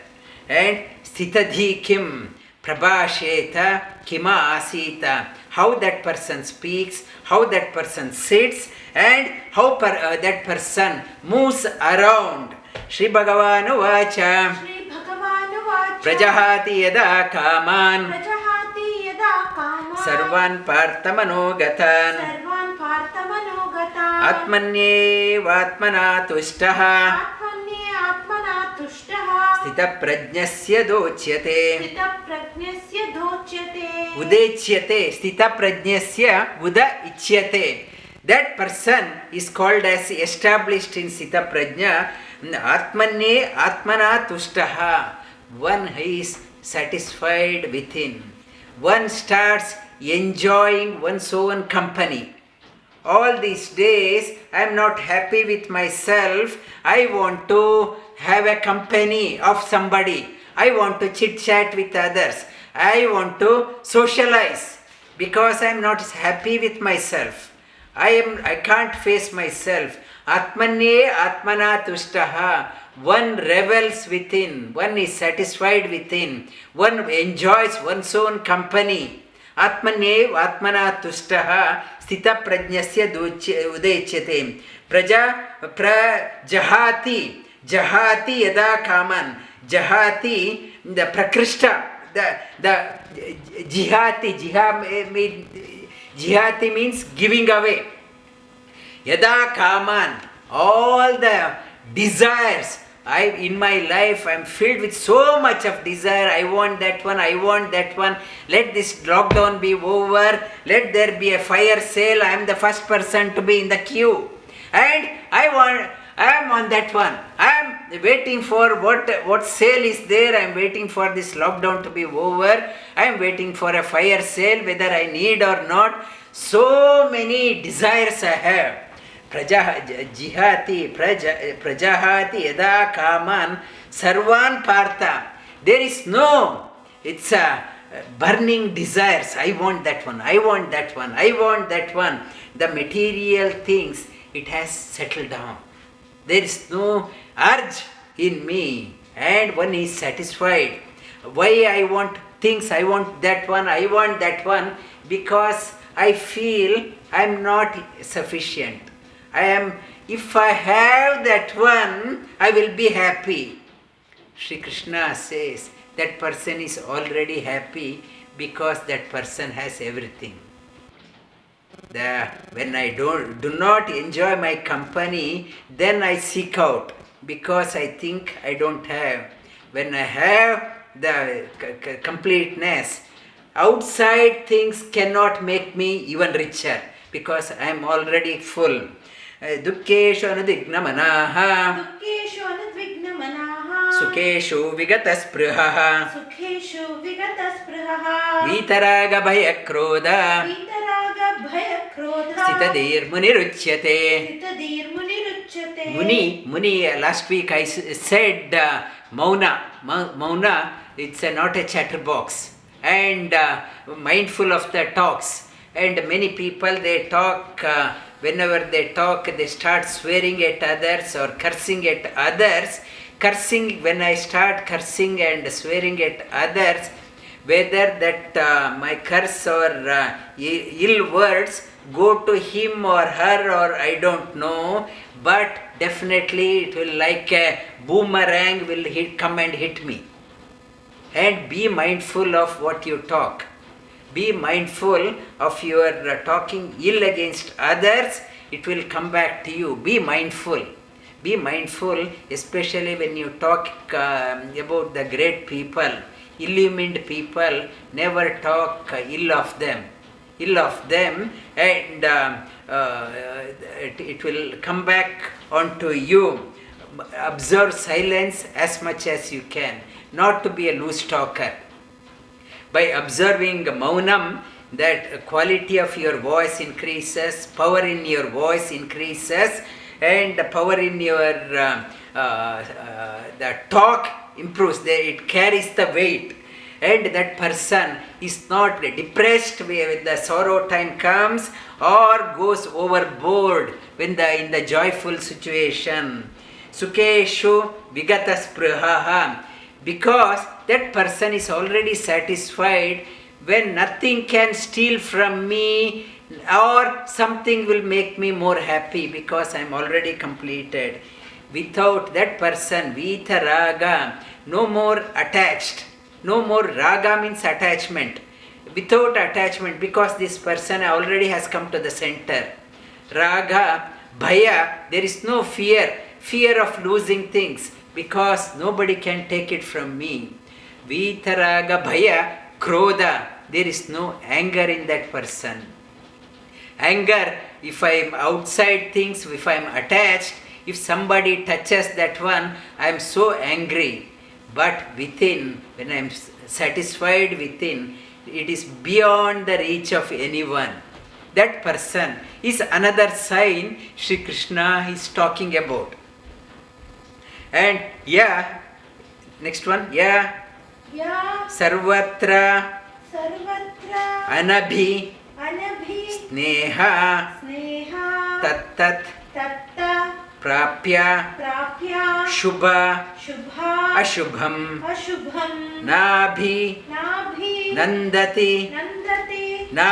And Sthitadhi Kim Prabhasheta Kima Asita. How that person speaks, how that person sits, and how that person moves around. Shri Bhagavan Vacha Prajahati yada kaman sarvan parthamanogatan atmanyevatmana tushtaha sthita prajnasya dochyate udechyate. Sthita prajnasya uda ichyate. That person is called as established in Sthita Prajna. Atmanye atmana tushtaha. One is satisfied within. One starts enjoying one's own company. All these days I am not happy with myself. I want to have a company of somebody. I want to chit chat with others. I want to socialize because I am not happy with myself. I can't face myself. Atmanye atmana tushtaha. One revels within, one is satisfied within, one enjoys one's own company. Atmanye atmana tushtaha sthita prajnasya udechyate. Jahati yada kaman. Jahati, the prakrishta, the jihati means giving away. Yada kaman, all the desires. In my life, I am filled with so much of desire. I want that one, I want that one. Let this lockdown be over. Let there be a fire sale. I am the first person to be in the queue. And I am on that one. I am waiting for what sale is there. I am waiting for this lockdown to be over. I am waiting for a fire sale, whether I need or not. So many desires I have. Prajahati yada kaman sarvan partha. There is no, it's a burning desires. I want that one, I want that one, I want that one. The material things, it has settled down. There is no urge in me, and one is satisfied. Why I want things, I want that one, I want that one, because I feel I am not sufficient. If I have that one, I will be happy. Sri Krishna says that person is already happy because that person has everything. When I do not enjoy my company, then I seek out because I think I don't have. When I have the completeness, outside things cannot make me even richer because I am already full. Dukkeshu anudvignamanaha. Sukeshu vigatasprihah. Vitaraga bhayakroda. Stitadir muniruchyate. Muni, last week I said Mauna, it's not a chatterbox. And mindful of the talks. And many people, they talk, whenever they talk, they start swearing at others or cursing at others. Cursing, when I start cursing and swearing at others, whether that my curse or ill words go to him or her or I don't know, but definitely it will like a boomerang will come and hit me. And be mindful of what you talk. Be mindful of your talking ill against others, it will come back to you. Be mindful. Be mindful, especially when you talk about the great people, illumined people, never talk ill of them. And it will come back onto you. Observe silence as much as you can, not to be a loose talker. By observing maunam, that quality of your voice increases, power in your voice increases, and the power in your the talk improves. It carries the weight. And that person is not depressed when the sorrow time comes or goes overboard when in the joyful situation. Sukeshu vigatasprihah. Because that person is already satisfied when nothing can steal from me or something will make me more happy because I am already completed. Without that person, vitaraga, no more attached. No more raga means attachment. Without attachment, because this person already has come to the center. Raga, bhaya, there is no fear of losing things because nobody can take it from me. Vitaraga, bhaya, krodha, there is no anger in that person. Anger, if I am outside things, if I am attached, if somebody touches that one, I am so angry. But within, when I am satisfied within, it is beyond the reach of anyone. That person is another sign Sri Krishna is talking about. And next one, sarvatra anabhi sneha tattat tatta prapya prapya shubha shubha ashubham ashubham nabhi nabhi nandati nandati na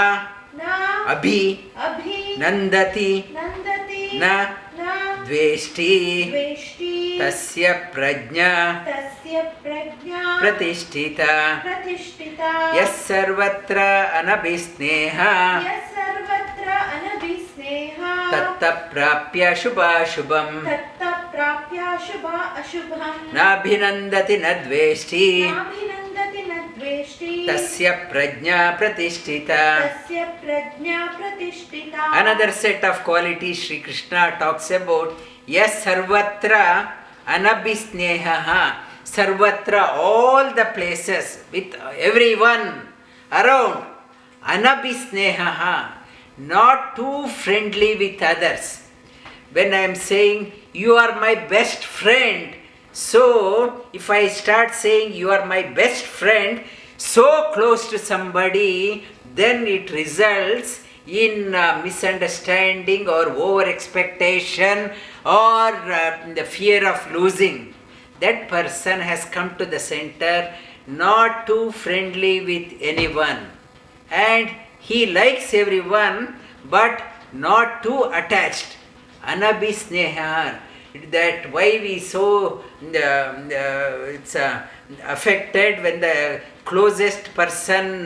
na abhi abhi nandati nandati na na dveshti dveshti tasya prajna tasya prajna pratishtita pratishtita yas sarvatra anabhisneha yas sarvatra anabhisneha tatta prapya shubha shubham tatta prapya shubha ashubham nabhinandati nadveshti nabhinandati nadveshti tasya prajna pratishtita. tasya prajna pratishtita. Another set of qualities Sri Krishna talks about. Yes, sarvatra anabhisneha. Sarvatra, all the places, with everyone around. Anabhisneha, not too friendly with others. When I am saying, you are my best friend, so if I start saying, you are my best friend, so close to somebody, then it results in misunderstanding or over expectation or the fear of losing. That person has come to the center, not too friendly with anyone, and he likes everyone but not too attached. Anabhisneha, that why we so it's affected when the closest person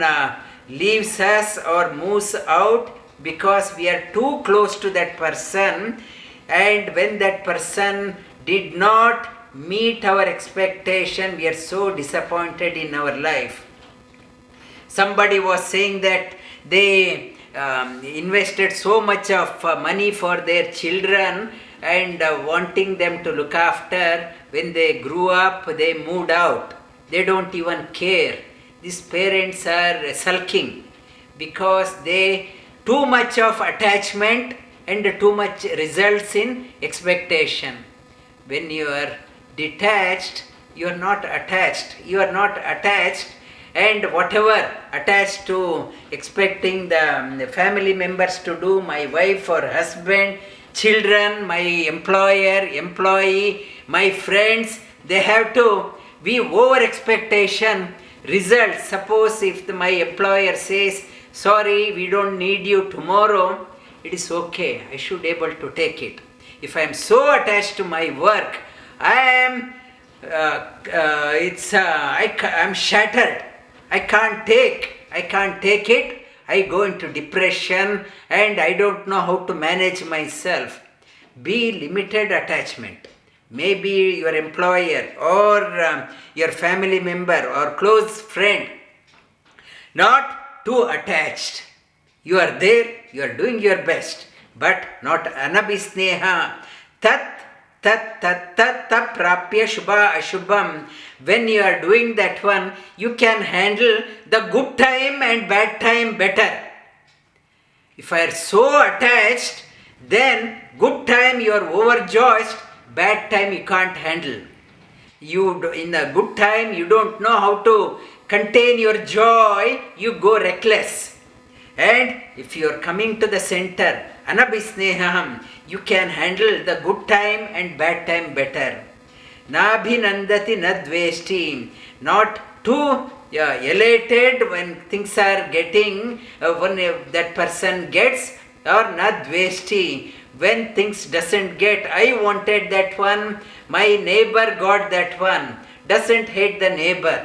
leaves us or moves out, because we are too close to that person, and when that person did not meet our expectation, we are so disappointed in our life. Somebody was saying that they invested so much of money for their children and wanting them to look after. When they grew up, they moved out. They don't even care. These parents are sulking because they too much of attachment and too much results in expectation. When you are detached, you are not attached. You are not attached, and whatever attached to expecting the family members to do, my wife or husband, children, my employer, employee, my friends, they have to be over expectation. Results, suppose if my employer says, sorry, we don't need you tomorrow, it is okay, I should be able to take it. If I am so attached to my work, I am shattered. I can't take it. I go into depression and I don't know how to manage myself. Be limited attachment. Maybe your employer or your family member or close friend, not too attached. You are there, you are doing your best, but not anabhisneha. Tat prapya shubha ashubham. When you are doing that one, you can handle the good time and bad time better. If I are so attached, then good time you are overjoyed, bad time you can't handle. In the good time you don't know how to contain your joy, you go reckless. And if you are coming to the center, anabhisneham, you can handle the good time and bad time better. Nabhinandati nadveshti, not too elated when things are getting, when that person gets, or nadveshti, when things doesn't get. I wanted that one, my neighbor got that one. Doesn't hate the neighbor.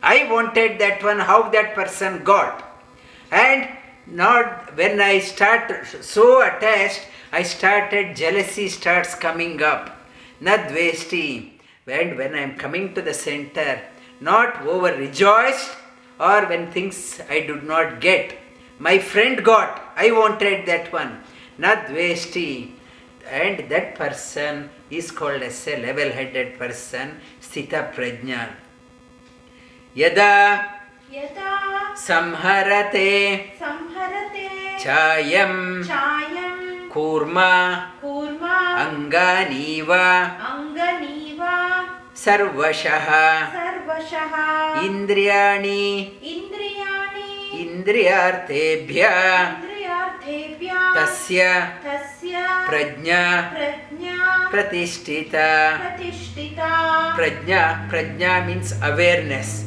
I wanted that one, how that person got. And not when I start so attached, I started, jealousy starts coming up. Nadveshti. And when I am coming to the center, not over rejoiced, or when things I did not get. My friend got, I wanted that one. Nadveshti. And that person is called as a level-headed person, sthita prajna. Yada samharate chayam kurma anganiva sarvashah indriyani indriyartebhya tasya tasya prajna prajna pratisthita. pratishtita. Prajna means awareness,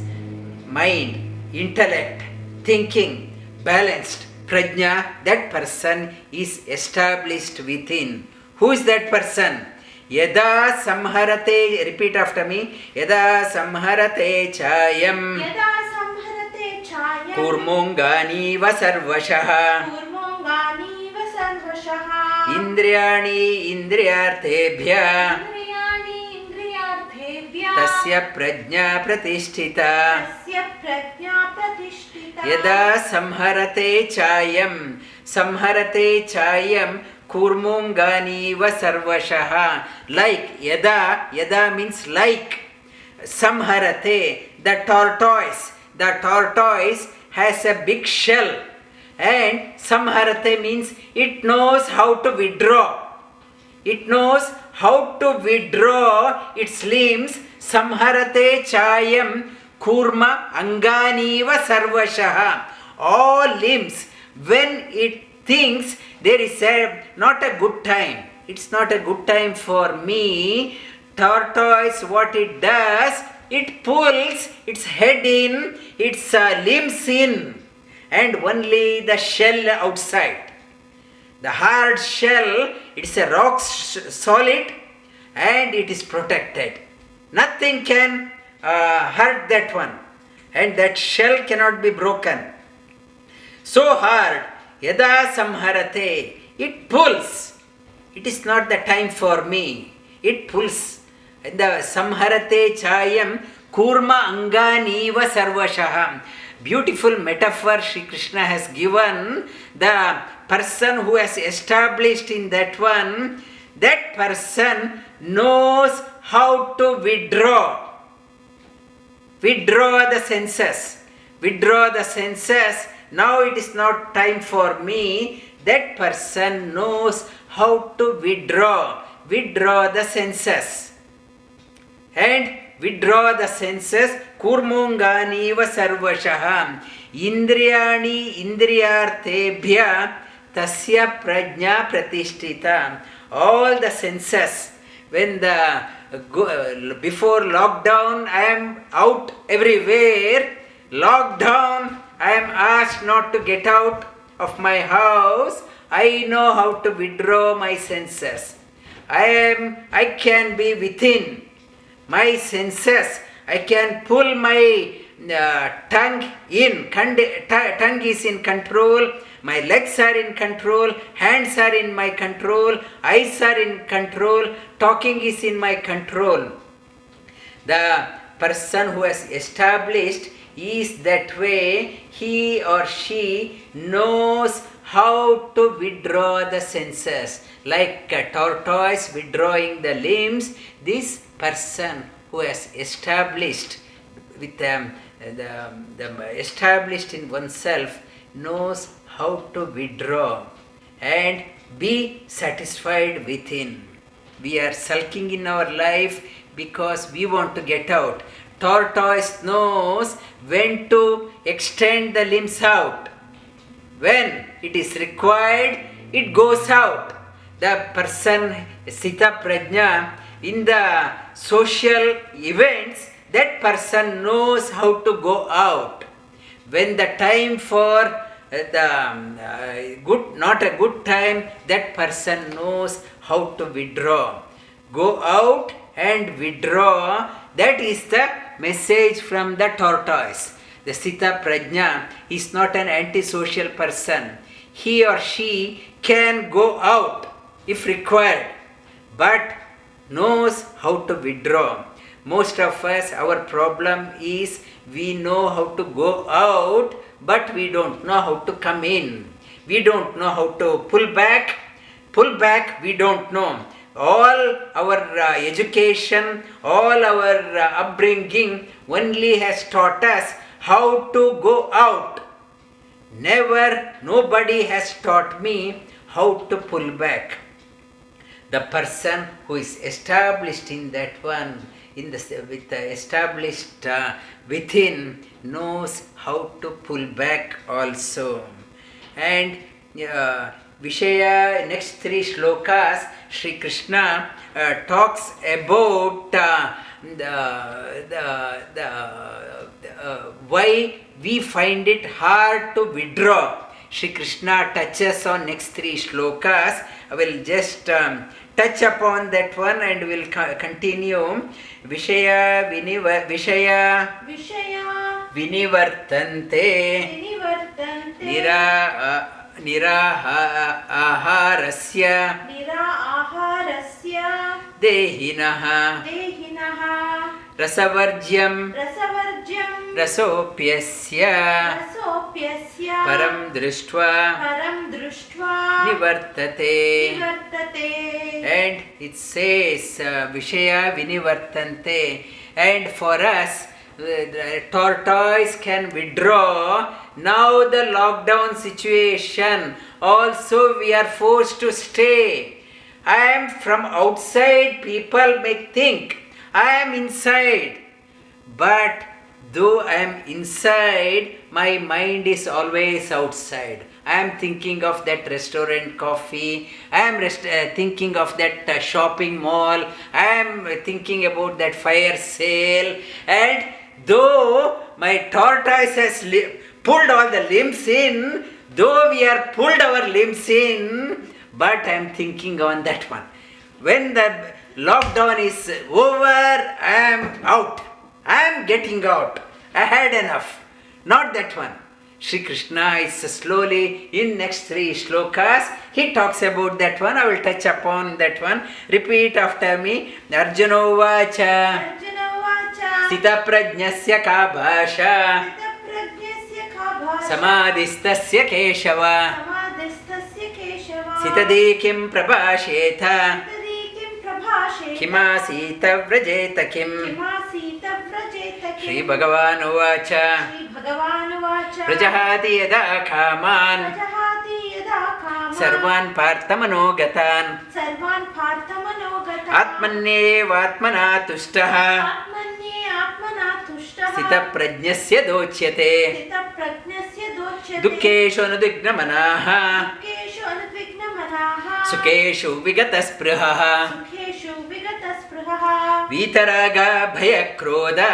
mind, intellect, thinking, balanced. Prajna, that person is established within. Who is that person? Yada samharate, repeat after me. Yada samharate chayam Yada samharate chayam kurmungani vasarvashah kurmongani vasarvashah indriyani indriyartebhya indriyani indriyarthebhya tasya prajna pratisthita. tasya prajna pratishtita. Yada samharate chayam kurmungani vasarvashah. Like yada means like. Samharate, the tortoise has a big shell, and samharate means it knows how to withdraw. It knows how to withdraw its limbs. Samharate chayam kurma anganiva sarvashah. All limbs, when it thinks there is not a good time, it's not a good time for me. Tortoise, what it does, it pulls its head in, its limbs in, and only the shell outside. The hard shell, it's a rock solid, and it is protected. Nothing can hurt that one, and that shell cannot be broken. So hard, yada samharate, it pulls. It is not the time for me. It pulls. And the samharate chayam kurma anganiva sarvashah. Beautiful metaphor Sri Krishna has given. The person who has established in that one, that person knows how to withdraw. Withdraw the senses. Withdraw the senses. Now it is not time for me. That person knows how to withdraw. Withdraw the senses. And withdraw the senses. Kurmunganiva sarvashah. Indriyani indriyartebhya tasya prajna pratishtita. All the senses. When before lockdown I am out everywhere. Lockdown I am asked not to get out of my house. I know how to withdraw my senses. I can be within my senses. I can pull my tongue in. Tongue is in control. My legs are in control. Hands are in my control. Eyes are in control. Talking is in my control. The person who has established is that way. He or she knows how to withdraw the senses. Like a tortoise withdrawing the limbs, this person who has established with established in oneself knows how to withdraw and be satisfied within. We are sulking in our life because we want to get out. Tortoise knows when to extend the limbs out. When it is required, it goes out. The person, Sita Prajna, in the social events, that person knows how to go out. When the time for not a good time, that person knows how to withdraw. Go out and withdraw. That is the message from the tortoise. The Sita Prajna is not an antisocial person. He or she can go out if required, but knows how to withdraw. Most of us, our problem is we know how to go out, but we don't know how to come in. We don't know how to pull back. Pull back, we don't know. All our education, all our upbringing only has taught us how to go out. Nobody has taught me how to pull back. The person who is established in that one, established within, knows how to pull back also. And Vishaya, next 3 shlokas, Sri Krishna talks about why we find it hard to withdraw. Sri Krishna touches on next 3 shlokas. I will just touch upon that one and will continue. Vishaya vinivartante niraharasya dehinaha rasavarjyam rasopyasya param dṛiṣhṭo nivartate. And it says Vishaya vinivartante, and for us the tortoise can withdraw. Now the lockdown situation, also we are forced to stay. I am from outside, people may think I am inside, but though I am inside, my mind is always outside. I am thinking of that restaurant coffee, I am thinking of that shopping mall, I am thinking about that fire sale, and though my tortoise has pulled all the limbs in, though we are pulled our limbs in, but I am thinking on that one. When the lockdown is over, I am out. I am getting out. I had enough. Not that one. Sri Krishna is slowly, in next 3 shlokas, he talks about that one. I will touch upon that one. Repeat after me. Arjuna vacha sita prajnasya ka bhasha samadhistasya keshava sitadi kim prabhashetha kimasita vrajeta kim. Shri Bhagavan vacha prajahati yada kaman sarvan parthamanogatan atmanyevatmana tushtaha sita prajnasya dochyate dukkeshu anudignamanaha sukeshu vigataspruhaha vitaraga bhayakroda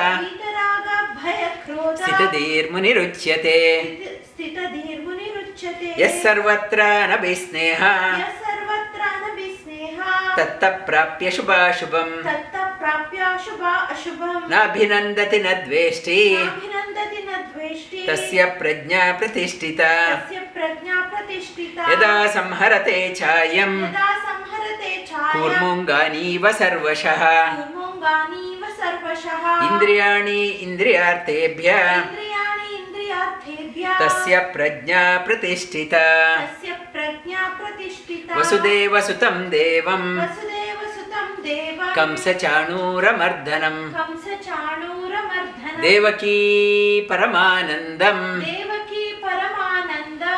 sitadhirmuniruchyate yes sarvatra nabhisneha tattaprapya shubhashubham nabhinandati nadveshti tasya prajna pratishtita yada samharate chayam kurmunganiva sarvashah indriyani indriyartebhya tasya prajna pratishtita vasudeva sutam devam kamsa chanūramardhanam devaki paramanandam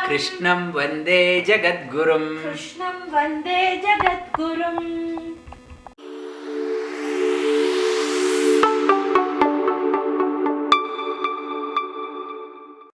krishnam vande jagadgurum.